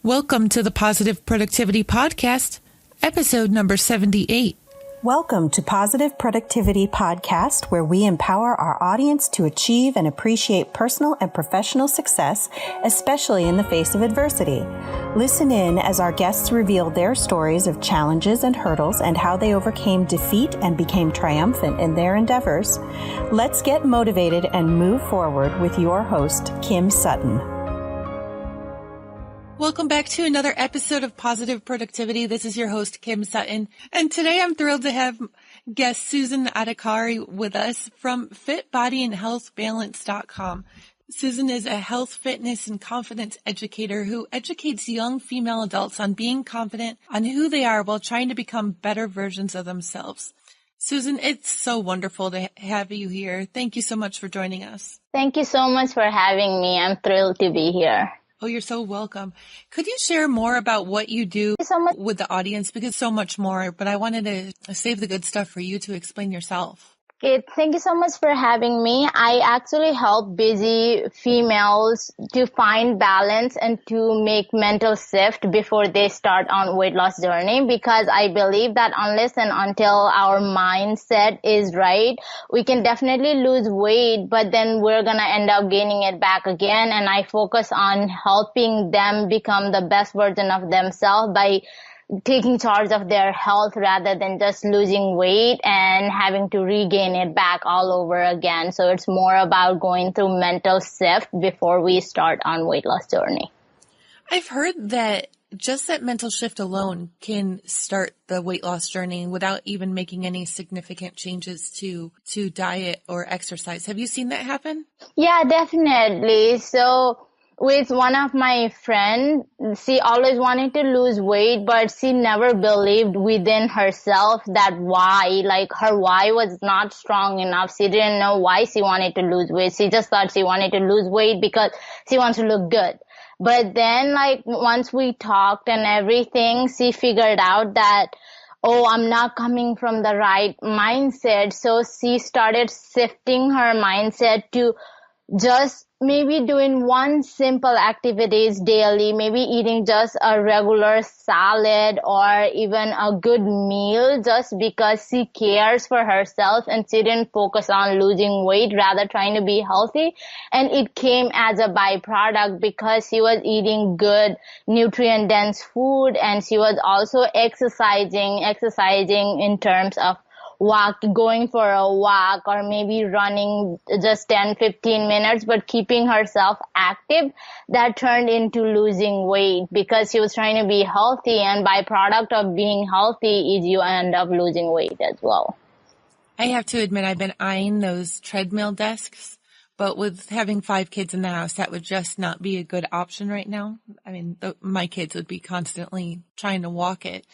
Welcome to the Positive Productivity Podcast, episode number 78. Welcome to Positive Productivity Podcast, where we empower our audience to achieve and appreciate personal and professional success, especially in the face of adversity. Listen in as our guests reveal their stories of challenges and hurdles and how they overcame defeat and became triumphant in their endeavors. Let's get motivated and move forward with your host, Kim Sutton. Welcome back to another episode of Positive Productivity. This is your host, Kim Sutton. And today I'm thrilled to have guest Suzz Adhikari with us from fitbodyandhealthbalance.com. Susan is a health, fitness, and confidence educator who educates young female adults on being confident on who they are while trying to become better versions of themselves. Susan, it's so wonderful to have you here. Thank you so much for joining us. Thank you so much for having me. I'm thrilled to be here. Oh, you're so welcome. Could you share more about what you do with the audience? Because so much more, but I wanted to save the good stuff for you to explain yourself. Okay, thank you so much for having me. I actually help busy females to find balance and to make mental shift before they start on weight loss journey, because I believe that unless and until our mindset is right, we can definitely lose weight, but then we're going to end up gaining it back again. And I focus on helping them become the best version of themselves by taking charge of their health rather than just losing weight and having to regain it back all over again. So it's more about going through mental shift before we start on weight loss journey. I've heard that just that mental shift alone can start the weight loss journey without even making any significant changes to diet or exercise. Have you seen that happen? Yeah, definitely. So with one of my friends, she always wanted to lose weight, but she never believed within herself that why, like her why was not strong enough. She didn't know why she wanted to lose weight. She just thought she wanted to lose weight because she wants to look good. But then once we talked and everything, she figured out that, oh, I'm not coming from the right mindset. So she started shifting her mindset to just maybe doing one simple activities daily, maybe eating just a regular salad or even a good meal just because she cares for herself and she didn't focus on losing weight, rather trying to be healthy. And it came as a byproduct because she was eating good nutrient dense food and she was also exercising in terms of going for a walk or maybe running just 10-15 minutes, but keeping herself active. That turned into losing weight because she was trying to be healthy, and byproduct of being healthy is you end up losing weight as well. I have to admit, I've been eyeing those treadmill desks, but with having 5 kids in the house, that would just not be a good option right now. I mean, my kids would be constantly trying to walk it.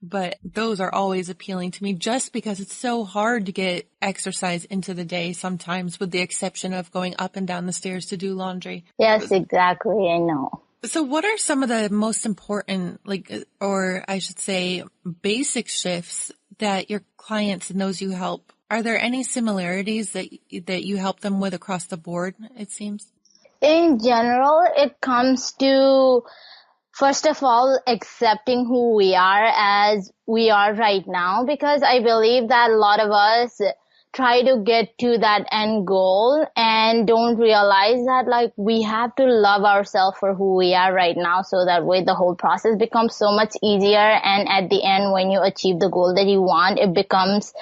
But those are always appealing to me just because it's so hard to get exercise into the day sometimes, with the exception of going up and down the stairs to do laundry. Yes, exactly. I know. So what are some of the most important, or I should say, basic shifts that your clients and those you help? Are there any similarities that you help them with across the board, it seems? In general, it comes to, first of all, accepting who we are as we are right now, because I believe that a lot of us try to get to that end goal and don't realize that we have to love ourselves for who we are right now, so that way the whole process becomes so much easier. And at the end, when you achieve the goal that you want, it becomes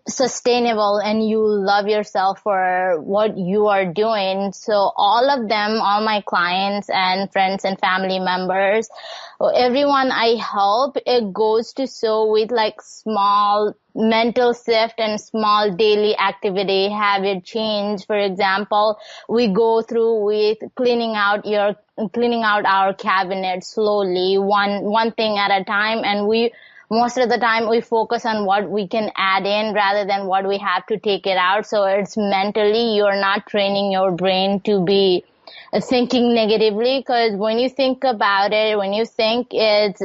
sustainable and you love yourself for what you are doing. So all of them, all my clients and friends and family members, everyone I help, it goes to show with small mental shift and small daily activity habit change. For example, we go through with cleaning out our cabinet slowly, one thing at a time, and most of the time we focus on what we can add in rather than what we have to take it out. So it's mentally, you're not training your brain to be thinking negatively, because when you think about it, when you think it's,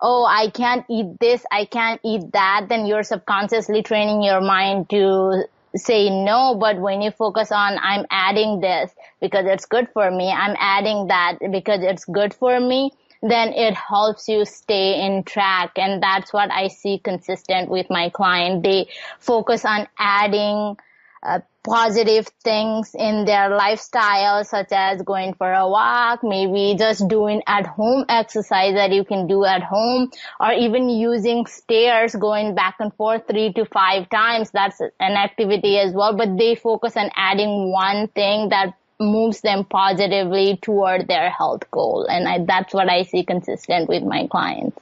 oh, I can't eat this, I can't eat that, then you're subconsciously training your mind to say no, but when you focus on, I'm adding this because it's good for me, I'm adding that because it's good for me, then it helps you stay in track. And that's what I see consistent with my client. They focus on adding positive things in their lifestyle, such as going for a walk, maybe just doing at home exercise that you can do at home, or even using stairs, going back and forth 3 to 5 times. That's an activity as well. But they focus on adding one thing that moves them positively toward their health goal. And that's what I see consistent with my clients.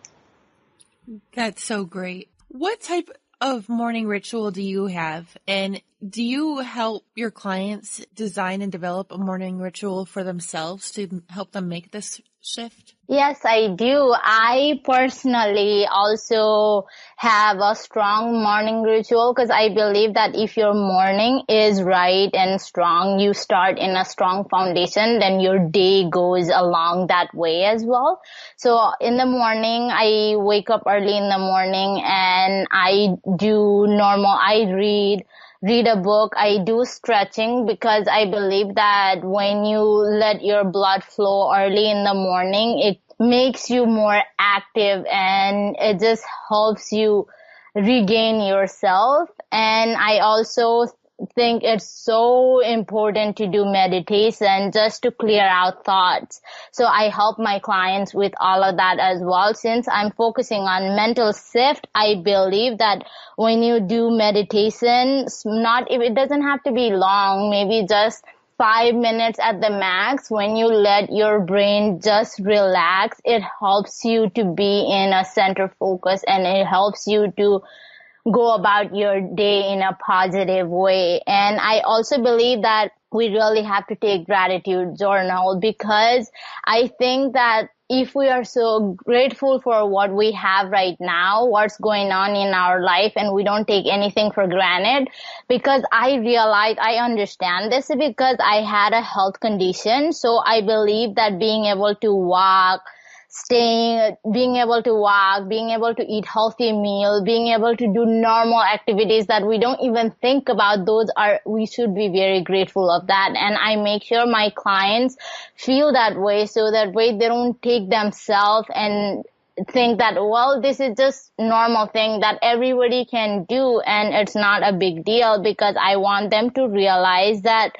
That's so great. What type of morning ritual do you have? And do you help your clients design and develop a morning ritual for themselves to help them make this shift? Yes, I do. I personally also have a strong morning ritual because I believe that if your morning is right and strong, you start in a strong foundation, then your day goes along that way as well. So in the morning, I wake up early in the morning and I read a book. I do stretching because I believe that when you let your blood flow early in the morning, it makes you more active and it just helps you regain yourself. And I also think it's so important to do meditation just to clear out thoughts. So I help my clients with all of that as well. Since I'm focusing on mental shift, I believe that when you do meditation, it doesn't have to be long, maybe just 5 minutes at the max. When you let your brain just relax, it helps you to be in a center focus and it helps you to go about your day in a positive way. And I also believe that we really have to take gratitude journal because I think that if we are so grateful for what we have right now, what's going on in our life, and we don't take anything for granted, because I understand this because I had a health condition. So I believe that being able to walk, being able to eat healthy meal, being able to do normal activities that we don't even think about, we should be very grateful of that. And I make sure my clients feel that way, so that way they don't take themselves and think that, well, this is just normal thing that everybody can do and it's not a big deal, because I want them to realize that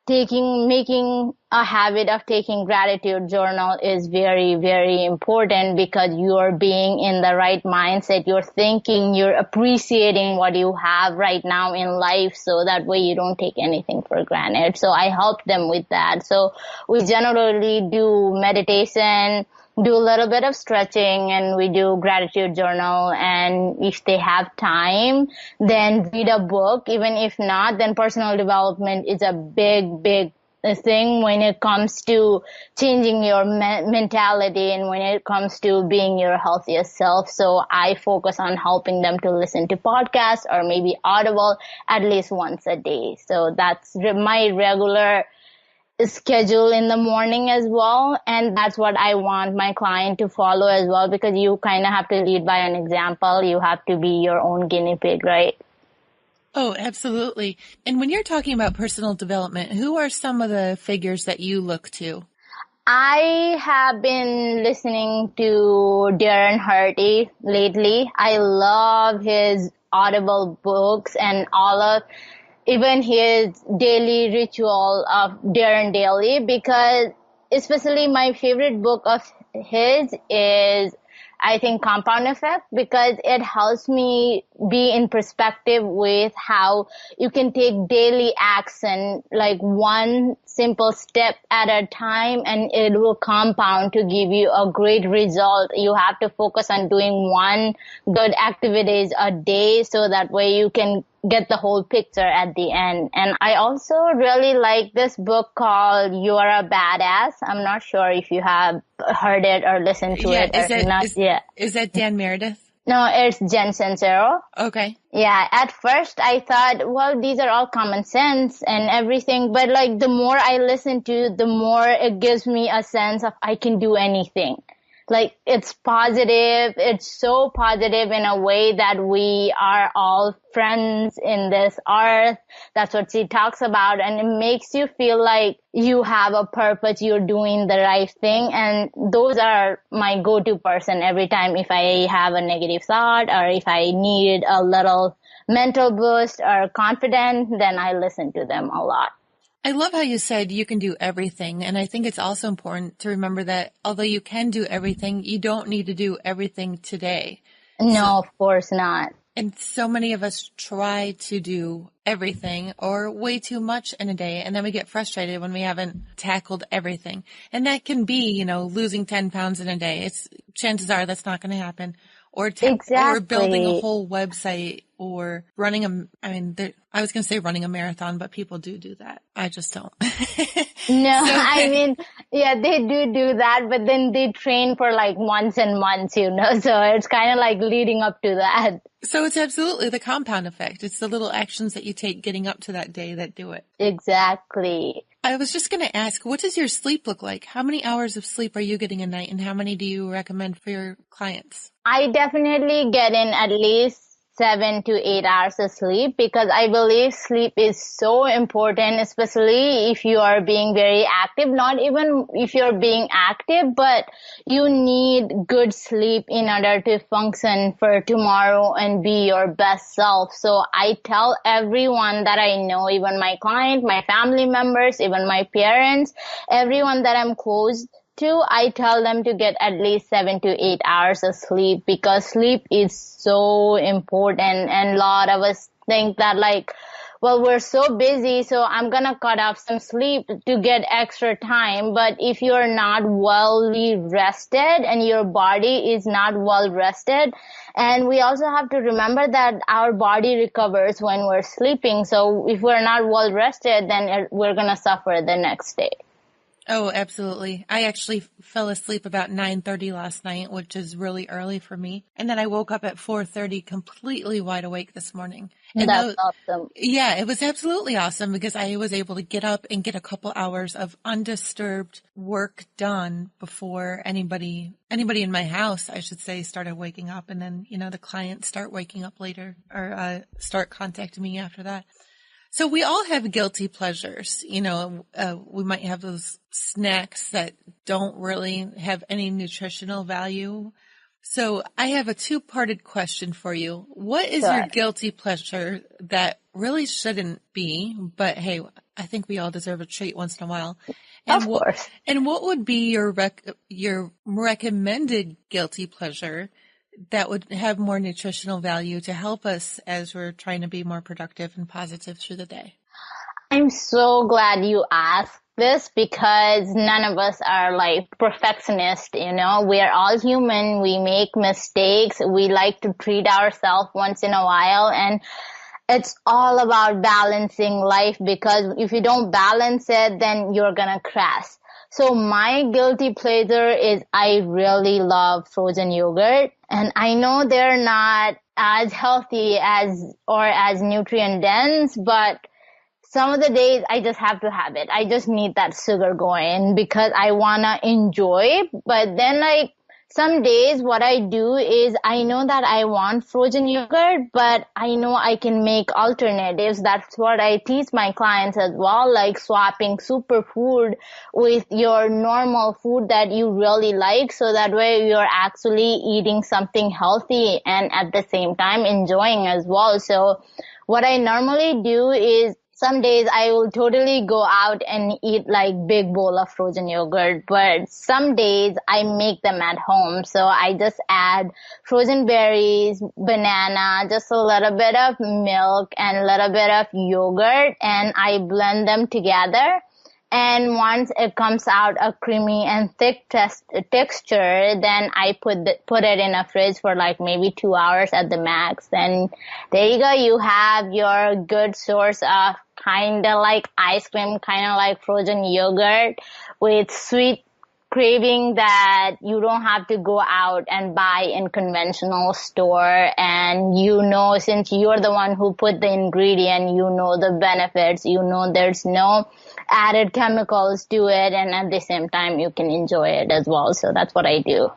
making a habit of taking gratitude journal is very, very important, because you're being in the right mindset. You're thinking, you're appreciating what you have right now in life, so that way you don't take anything for granted. So I help them with that. So we generally do meditation, do a little bit of stretching, and we do gratitude journal. And if they have time, then read a book. Even if not, then personal development is a big, big thing when it comes to changing your mentality and when it comes to being your healthiest self. So I focus on helping them to listen to podcasts or maybe Audible at least once a day. So that's my regular schedule in the morning as well. And that's what I want my client to follow as well, because you kind of have to lead by an example. You have to be your own guinea pig, right? Oh, absolutely. And when you're talking about personal development, who are some of the figures that you look to? I have been listening to Darren Hardy lately. I love his Audible books and even his daily ritual of Darren Daily, because especially my favorite book of his is, I think, Compound Effect, because it helps me be in perspective with how you can take daily action, like one simple step at a time, and it will compound to give you a great result. You have to focus on doing one good activities a day, so that way you can get the whole picture at the end. And I also really like this book called You're a Badass. I'm not sure if you have heard it or listened to it or not yet. Is that Dan Meredith? No, it's Jen Sincero. Okay. Yeah, at first I thought, well, these are all common sense and everything, but like the more I listen to, the more it gives me a sense of I can do anything. Like, it's positive. It's so positive in a way that we are all friends in this earth. That's what she talks about. And it makes you feel like you have a purpose. You're doing the right thing. And those are my go-to person every time if I have a negative thought or if I need a little mental boost or confidence, then I listen to them a lot. I love how you said you can do everything. And I think it's also important to remember that although you can do everything, you don't need to do everything today. No, of course not. And so many of us try to do everything or way too much in a day. And then we get frustrated when we haven't tackled everything. And that can be, losing 10 pounds in a day. Chances are that's not going to happen. Or building a whole website or running I was going to say running a marathon, but people do that. I just don't. No, yeah, they do that, but then they train for like months and months, so it's kind of like leading up to that. So it's absolutely the compound effect. It's the little actions that you take getting up to that day that do it. Exactly. I was just going to ask, what does your sleep look like? How many hours of sleep are you getting a night, and how many do you recommend for your clients? I definitely get in at least 7 to 8 hours of sleep because I believe sleep is so important, especially if you are being very active, not even if you're being active, but you need good sleep in order to function for tomorrow and be your best self. So I tell everyone that I know, even my client, my family members, even my parents, everyone that I'm close to, I tell them to get at least 7 to 8 hours of sleep because sleep is so important. And a lot of us think that we're so busy, so I'm going to cut off some sleep to get extra time. But if you're not well rested and your body is not well rested, and we also have to remember that our body recovers when we're sleeping. So if we're not well rested, then we're going to suffer the next day. Oh, absolutely. I actually fell asleep about 9:30 last night, which is really early for me. And then I woke up at 4:30 completely wide awake this morning. And that's awesome. Yeah, it was absolutely awesome because I was able to get up and get a couple hours of undisturbed work done before anybody in my house, I should say, started waking up. And then, the clients start waking up later or start contacting me after that. So we all have guilty pleasures. We might have those snacks that don't really have any nutritional value. So I have a two-parted question for you. What is your guilty pleasure that really shouldn't be, but hey, I think we all deserve a treat once in a while. And of course. And what would be your recommended guilty pleasure that would have more nutritional value to help us as we're trying to be more productive and positive through the day? I'm so glad you asked this because none of us are like perfectionists, We are all human. We make mistakes. We like to treat ourselves once in a while. And it's all about balancing life because if you don't balance it, then you're going to crash. So my guilty pleasure is I really love frozen yogurt. And I know they're not as healthy as nutrient dense, but some of the days I just have to have it. I just need that sugar going because I want to enjoy. But then some days what I do is I know that I want frozen yogurt, but I know I can make alternatives. That's what I teach my clients as well, like swapping superfood with your normal food that you really like. So that way you're actually eating something healthy and at the same time enjoying as well. So what I normally do is some days I will totally go out and eat big bowl of frozen yogurt, but some days I make them at home. So I just add frozen berries, banana, just a little bit of milk and a little bit of yogurt, and I blend them together. And once it comes out a creamy and thick texture, then I put it in a fridge for maybe 2 hours at the max. Then there you go. You have your good source of kind of like ice cream, kind of like frozen yogurt with sweet craving that you don't have to go out and buy in conventional store. And since you're the one who put the ingredient, the benefits, there's no added chemicals to it, and at the same time you can enjoy it as well. So that's what I do.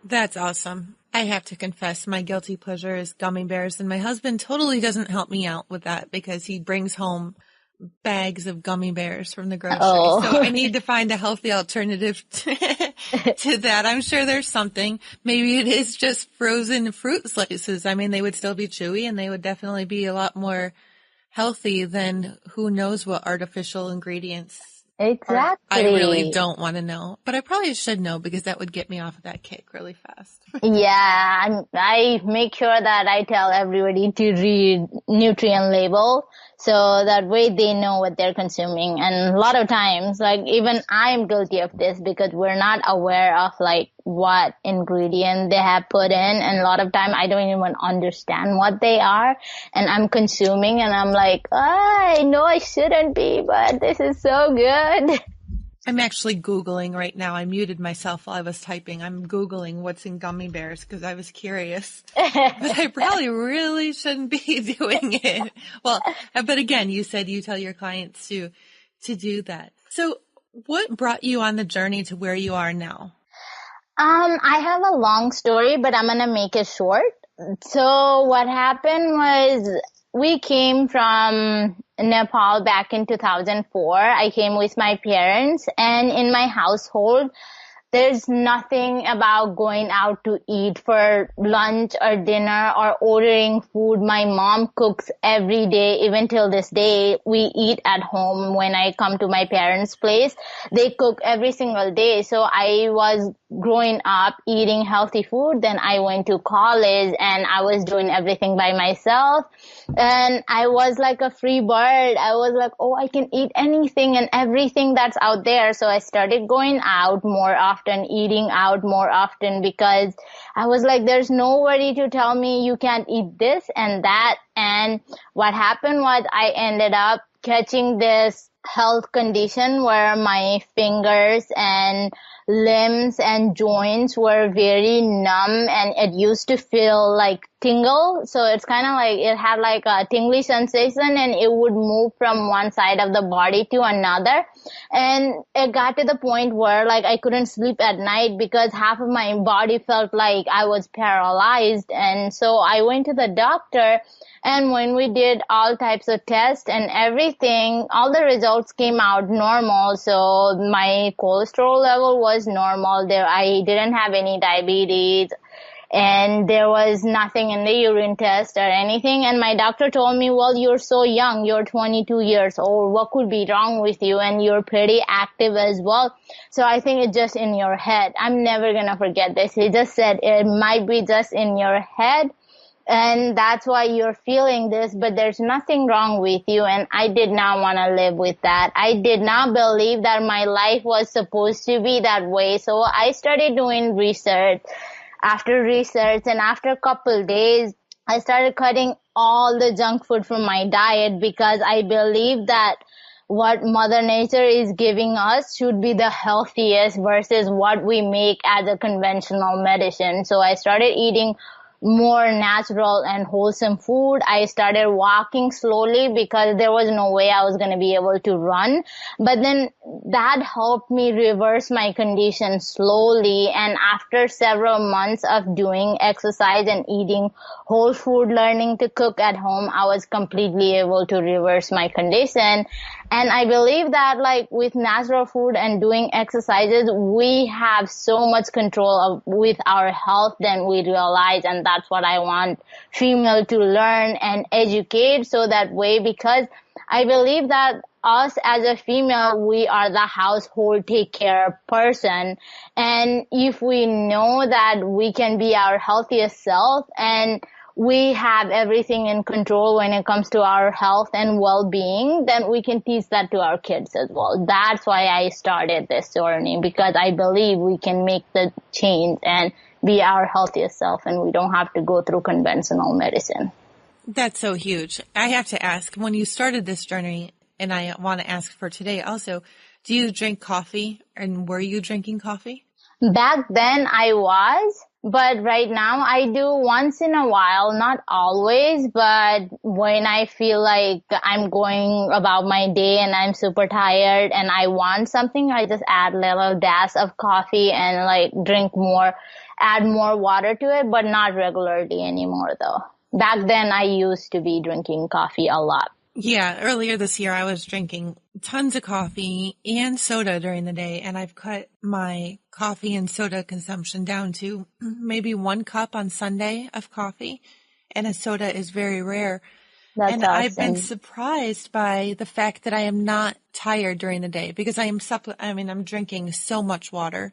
That's awesome. I have to confess, my guilty pleasure is gummy bears, and my husband totally doesn't help me out with that because he brings home bags of gummy bears from the grocery. So I Oh, need to find a healthy alternative to that. I'm sure there's something. Maybe it is just frozen fruit slices. I mean, they would still be chewy and they would definitely be a lot more healthy than who knows what artificial ingredients are. I really exactly. don't want to know, but I probably should know because that would get me off of that kick really fast. Yeah, I make sure that I tell everybody to read nutrient label so that way they know what they're consuming. And a lot of times, like even I'm guilty of this because we're not aware of like what ingredient they have put in. And a lot of time I don't even understand what they are and I'm consuming and I'm like, I know I shouldn't be, but this is so good. I'm actually Googling right now. I muted myself while I was typing. I'm Googling what's in gummy bears because I was curious. But I probably really shouldn't be doing it. Well, but again, you said you tell your clients to do that. So what brought you on the journey to where you are now? I have a long story, but I'm gonna make it short. So what happened was we came from Nepal back in 2004. I came with my parents, and in my household, there's nothing about going out to eat for lunch or dinner or ordering food. My mom cooks every day. Even till this day, we eat at home when I come to my parents' place. They cook every single day. So I was growing up eating healthy food. Then I went to college and I was doing everything by myself. And I was like a free bird. I was like, oh, I can eat anything and everything that's out there. So I started going out more often, eating out more often because I was like, there's nobody to tell me you can't eat this and that. And what happened was I ended up catching this health condition where my fingers and limbs and joints were very numb and it used to feel like tingle. So it's kind of like it had like a tingly sensation and it would move from one side of the body to another. And it got to the point where like I couldn't sleep at night because half of my body felt like I was paralyzed. And so I went to the doctor. And when we did all types of tests and everything, all the results came out normal. So my cholesterol level was normal. I didn't have any diabetes and there was nothing in the urine test or anything. And my doctor told me, well, you're so young. You're 22 years old. What could be wrong with you? And you're pretty active as well. So I think it's just in your head. I'm never going to forget this. He just said it might be just in your head. And that's why you're feeling this, but there's nothing wrong with you. And I did not want to live with that. I did not believe that my life was supposed to be that way. So I started doing research after research. And after a couple days, I started cutting all the junk food from my diet because I believe that what Mother Nature is giving us should be the healthiest versus what we make as a conventional medicine. So I started eating more natural and wholesome food. I started walking slowly because there was no way I was going to be able to run. But then that helped me reverse my condition slowly. And after several months of doing exercise and eating whole food, learning to cook at home, I was completely able to reverse my condition. And I believe that like with natural food and doing exercises, we have so much control with our health than we realize. And that's what I want female to learn and educate so that way, because I believe that us as a female, we are the household take care person. And if we know that we can be our healthiest self and we have everything in control when it comes to our health and well-being, then we can teach that to our kids as well. That's why I started this journey, because I believe we can make the change and be our healthiest self and we don't have to go through conventional medicine. That's so huge. I have to ask, when you started this journey, and I want to ask for today also, do you drink coffee and were you drinking coffee? Back then I was, But right now I do once in a while, not always, but when I feel like I'm going about my day and I'm super tired and I want something, I just add little dash of coffee and like drink more, add more water to it, but not regularly anymore though. Back then I used to be drinking coffee a lot. Yeah, earlier this year I was drinking tons of coffee and soda during the day, and I've cut my coffee and soda consumption down to maybe 1 cup on Sunday of coffee, and a soda is very rare. That's And I've been awesome. surprised by the fact that I am not tired during the day because I'm drinking so much water.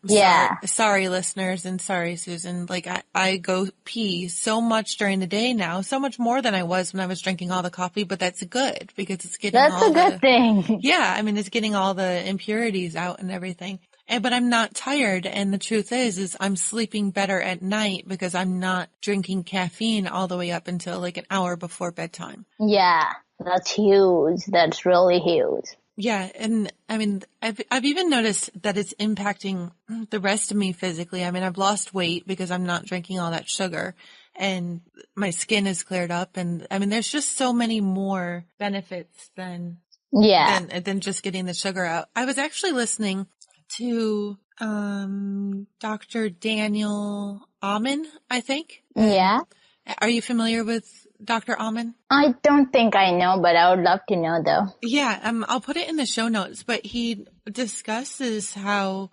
Yeah, Sorry listeners, and sorry Susan. Like I go pee so much during the day now, so much more than I was when I was drinking all the coffee, but that's good because it's getting that's a good thing. yeah, it's getting all the impurities out and everything. But I'm not tired. And the truth is I'm sleeping better at night because I'm not drinking caffeine all the way up until like an hour before bedtime. Yeah, that's huge. That's really huge. Yeah, and I've even noticed that it's impacting the rest of me physically. I've lost weight because I'm not drinking all that sugar, and my skin is cleared up, and there's just so many more benefits than Yeah. just getting the sugar out. I was actually listening to Dr. Daniel Amen, I think. Yeah. Are you familiar with Dr. Amen? I don't think I know, but I would love to know though. Yeah, I'll put it in the show notes, but he discusses how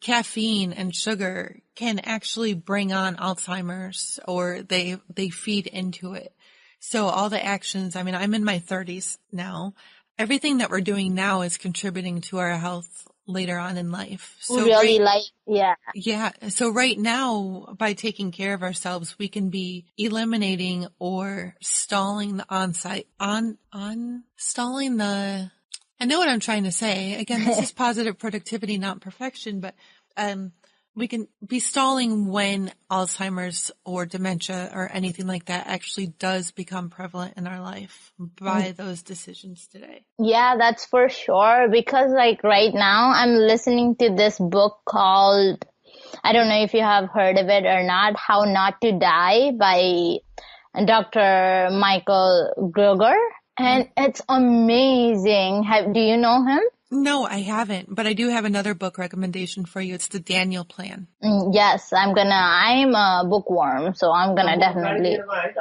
caffeine and sugar can actually bring on Alzheimer's, or they feed into it. So all the actions, I'm in my 30s now. Everything that we're doing now is contributing to our health later on in life. So Really yeah. yeah. So right now, by taking care of ourselves, we can be eliminating or stalling the stalling the, I know what I'm trying to say. Again, this is positive productivity, not perfection, but, we can be stalling when Alzheimer's or dementia or anything like that actually does become prevalent in our life by those decisions today. Yeah, that's for sure. Because like right now I'm listening to this book called, I don't know if you have heard of it or not, How Not to Die by Dr. Michael Greger. And it's amazing. Do you know him? No, I haven't, but I do have another book recommendation for you. It's the Daniel Plan. Yes, I'm a bookworm, so I'm gonna definitely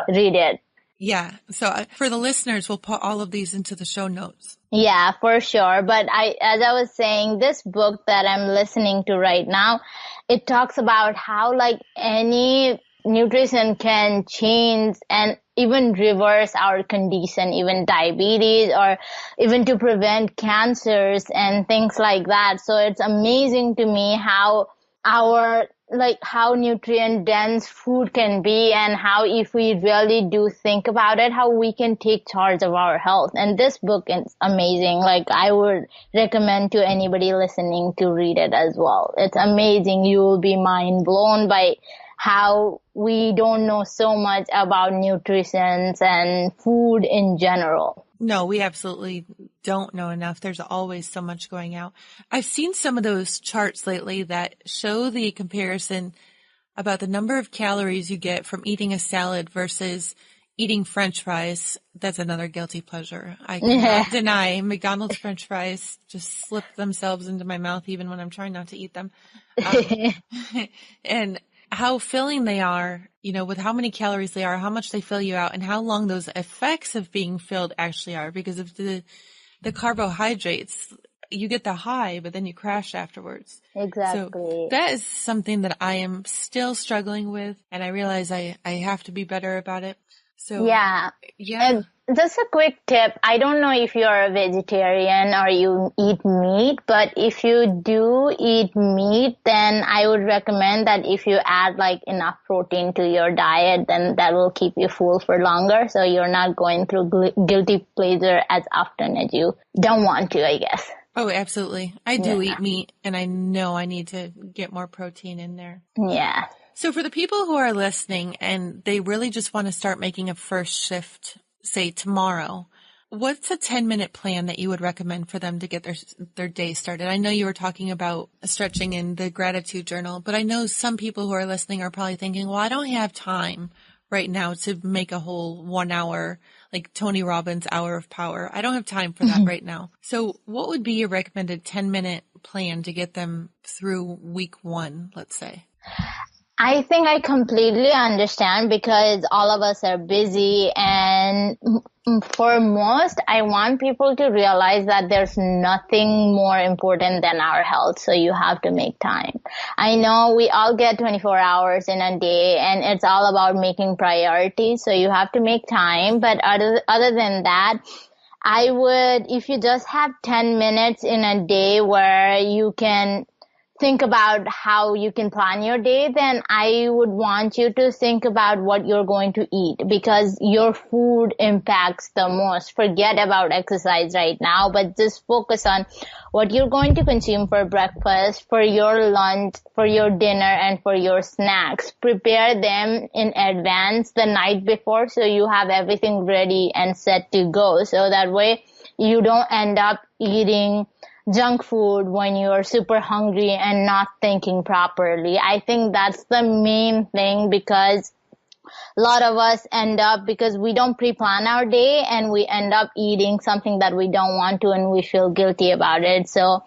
read it. Yeah. So for the listeners, we'll put all of these into the show notes. Yeah, for sure. But as I was saying, this book that I'm listening to right now, it talks about how like any nutrition can change and even reverse our condition, even diabetes, or even to prevent cancers and things like that. So it's amazing to me how how nutrient dense food can be, and how if we really do think about it, how we can take charge of our health. And this book is amazing. Like I would recommend to anybody listening to read it as well. It's amazing. You will be mind blown by how we don't know so much about nutrition and food in general. No, we absolutely don't know enough. There's always so much going out. I've seen some of those charts lately that show the comparison about the number of calories you get from eating a salad versus eating French fries. That's another guilty pleasure. I cannot deny McDonald's French fries just slip themselves into my mouth even when I'm trying not to eat them. And how filling they are, with how many calories they are, how much they fill you out, and how long those effects of being filled actually are. Because of the carbohydrates, you get the high, but then you crash afterwards. Exactly. So that is something that I am still struggling with, and I realize I have to be better about it. So yeah. Yeah. Just a quick tip. I don't know if you're a vegetarian or you eat meat, but if you do eat meat, then I would recommend that if you add like enough protein to your diet, then that will keep you full for longer. So you're not going through guilty pleasure as often as you don't want to, I guess. Oh, absolutely. I do eat meat, and I know I need to get more protein in there. Yeah. So for the people who are listening and they really just want to start making a first shift, say tomorrow, What's a 10-minute plan that you would recommend for them to get their day started? I know you were talking about stretching in the gratitude journal, but I know some people who are listening are probably thinking, well, I don't have time right now to make a whole 1 hour, like Tony Robbins' hour of power. I don't have time for that right now. So what would be your recommended 10-minute plan to get them through week 1, let's say? I think I completely understand because all of us are busy, and for most, I want people to realize that there's nothing more important than our health, so you have to make time. I know we all get 24 hours in a day, and it's all about making priorities, so you have to make time, but other than that, I would, if you just have 10 minutes in a day where you can think about how you can plan your day, then I would want you to think about what you're going to eat, because your food impacts the most. Forget about exercise right now, but just focus on what you're going to consume for breakfast, for your lunch, for your dinner, and for your snacks. Prepare them in advance the night before so you have everything ready and set to go. So that way you don't end up eating junk food when you're super hungry and not thinking properly. I think that's the main thing, because a lot of us end up, because we don't pre-plan our day, and we end up eating something that we don't want to, and we feel guilty about it. So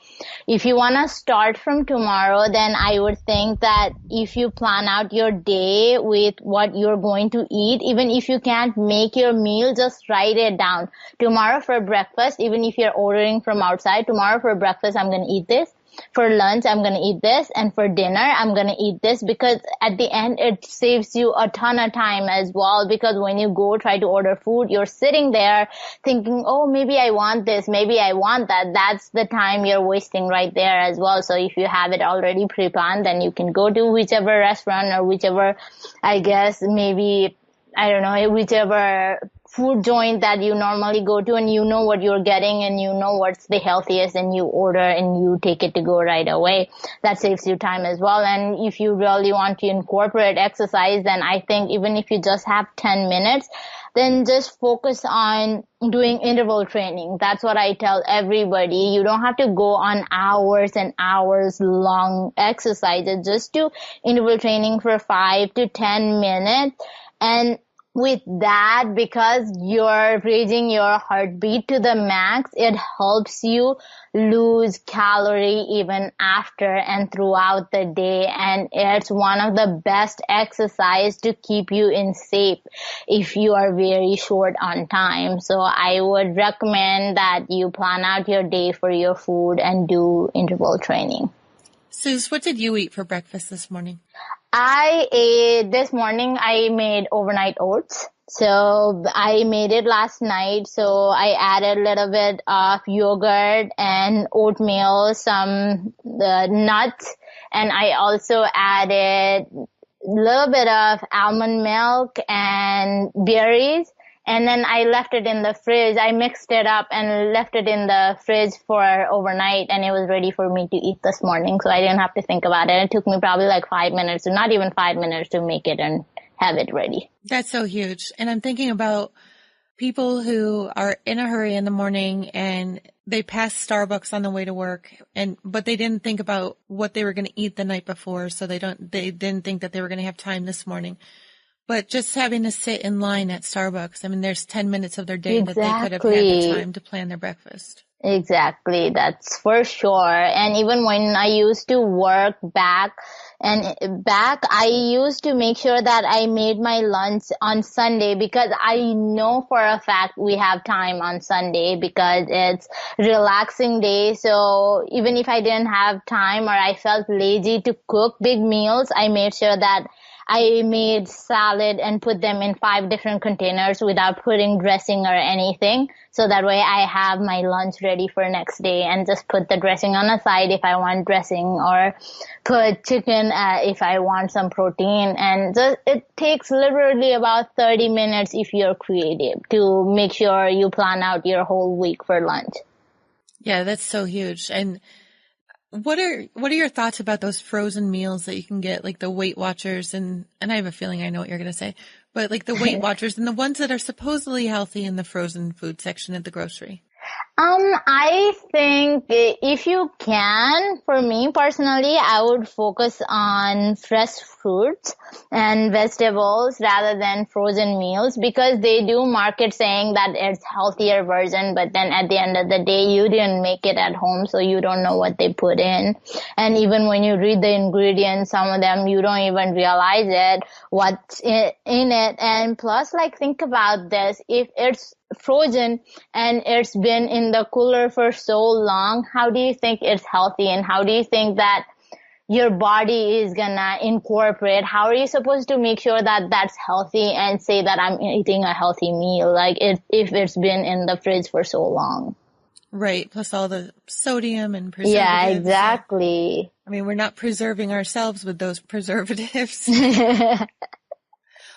if you want to start from tomorrow, then I would think that if you plan out your day with what you're going to eat, even if you can't make your meal, just write it down. Tomorrow for breakfast, even if you're ordering from outside, tomorrow for breakfast, I'm going to eat this. For lunch, I'm going to eat this, and for dinner, I'm going to eat this, because at the end, it saves you a ton of time as well, because when you go try to order food, you're sitting there thinking, oh, maybe I want this, maybe I want that. That's the time you're wasting right there as well. So if you have it already pre-planned, then you can go to whichever restaurant or whichever, I guess, maybe, I don't know, whichever food joint that you normally go to, and you know what you're getting, and you know what's the healthiest, and you order and you take it to go right away. That saves you time as well. And if you really want to incorporate exercise, then I think even if you just have 10 minutes, then just focus on doing interval training. That's what I tell everybody. You don't have to go on hours and hours long exercises. Just do interval training for 5 to 10 minutes. And with that, because you're raising your heartbeat to the max, it helps you lose calorie even after and throughout the day. And it's one of the best exercise to keep you in shape if you are very short on time. So I would recommend that you plan out your day for your food and do interval training. Suzz, what did you eat for breakfast this morning? This morning I made overnight oats. So I made it last night. So I added a little bit of yogurt and oatmeal, some nuts, and I also added a little bit of almond milk and berries. And then I left it in the fridge. I mixed it up and left it in the fridge for overnight, and it was ready for me to eat this morning. So I didn't have to think about it. It took me probably like 5 minutes, or not even 5 minutes, to make it and have it ready. That's so huge. And I'm thinking about people who are in a hurry in the morning and they pass Starbucks on the way to work, but they didn't think about what they were going to eat the night before. So they didn't think that they were going to have time this morning. But just having to sit in line at Starbucks, I mean, there's 10 minutes of their day that they could have had the time to plan their breakfast. Exactly. That's for sure. And even when I used to work back, I used to make sure that I made my lunch on Sunday, because I know for a fact we have time on Sunday because it's relaxing day. So even if I didn't have time or I felt lazy to cook big meals, I made sure that I made salad and put them in 5 different containers without putting dressing or anything. So that way I have my lunch ready for next day, and just put the dressing on the side if I want dressing, or put chicken if I want some protein. And it takes literally about 30 minutes if you're creative to make sure you plan out your whole week for lunch. Yeah, that's so huge. And what are your thoughts about those frozen meals that you can get, like the Weight Watchers? And I have a feeling I know what you're going to say, but like the Weight Watchers and the ones that are supposedly healthy in the frozen food section at the grocery? I think if you can, for me personally, I would focus on fresh fruits and vegetables rather than frozen meals, because they do market saying that it's healthier version, but then at the end of the day, you didn't make it at home, so you don't know what they put in. And even when you read the ingredients, some of them you don't even realize what's in it. And plus, like, think about this. If it's frozen and it's been in the cooler for so long, how do you think it's healthy, and how do you think that your body is gonna incorporate? How are you supposed to make sure that that's healthy and say that I'm eating a healthy meal, like if it's been in the fridge for so long? Right, plus all the sodium and preservatives. Yeah, exactly. I mean, we're not preserving ourselves with those preservatives.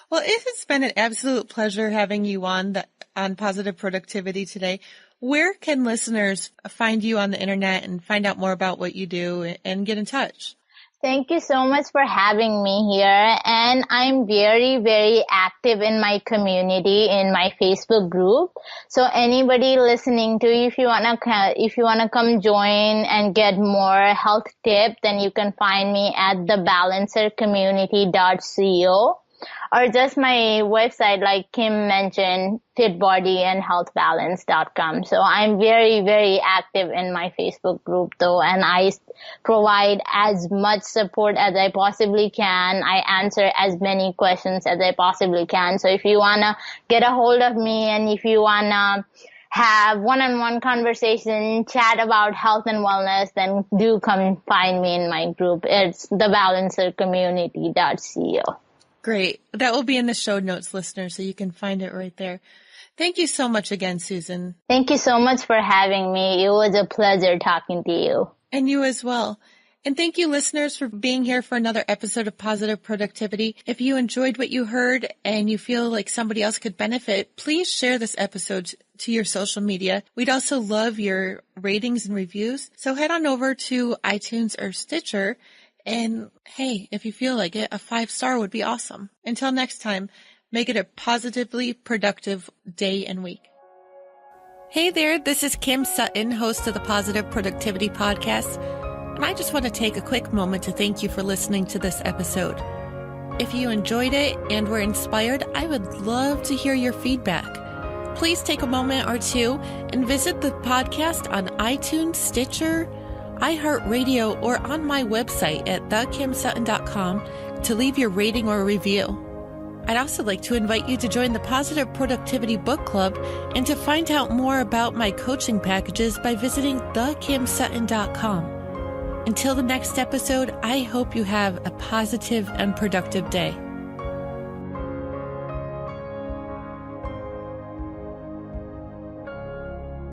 Well, it has been an absolute pleasure having you on Positive Productivity today. Where can listeners find you on the internet and find out more about what you do and get in touch? Thank you so much for having me here. And I'm very, very active in my community, in my Facebook group. So anybody listening to, if you wanna come join and get more health tips, then you can find me at thebalancercommunity.co. Or just my website, like Kim mentioned, fitbodyandhealthbalance.com. So I'm very, very active in my Facebook group though, and I provide as much support as I possibly can. I answer as many questions as I possibly can. So if you want to get a hold of me, and if you want to have one-on-one conversation, chat about health and wellness, then do come find me in my group. It's thebalancercommunity.co. Great. That will be in the show notes, listeners, so you can find it right there. Thank you so much again, Susan. Thank you so much for having me. It was a pleasure talking to you. And you as well. And thank you, listeners, for being here for another episode of Positive Productivity. If you enjoyed what you heard and you feel like somebody else could benefit, please share this episode to your social media. We'd also love your ratings and reviews. So head on over to iTunes or Stitcher. And hey, if you feel like it, a 5-star would be awesome. Until next time, make it a positively productive day and week. Hey there, this is Kim Sutton, host of the Positive Productivity Podcast. And I just want to take a quick moment to thank you for listening to this episode. If you enjoyed it and were inspired, I would love to hear your feedback. Please take a moment or two and visit the podcast on iTunes, Stitcher, iHeartRadio, or on my website at thekimsutton.com to leave your rating or review. I'd also like to invite you to join the Positive Productivity Book Club and to find out more about my coaching packages by visiting thekimsutton.com. Until the next episode, I hope you have a positive and productive day.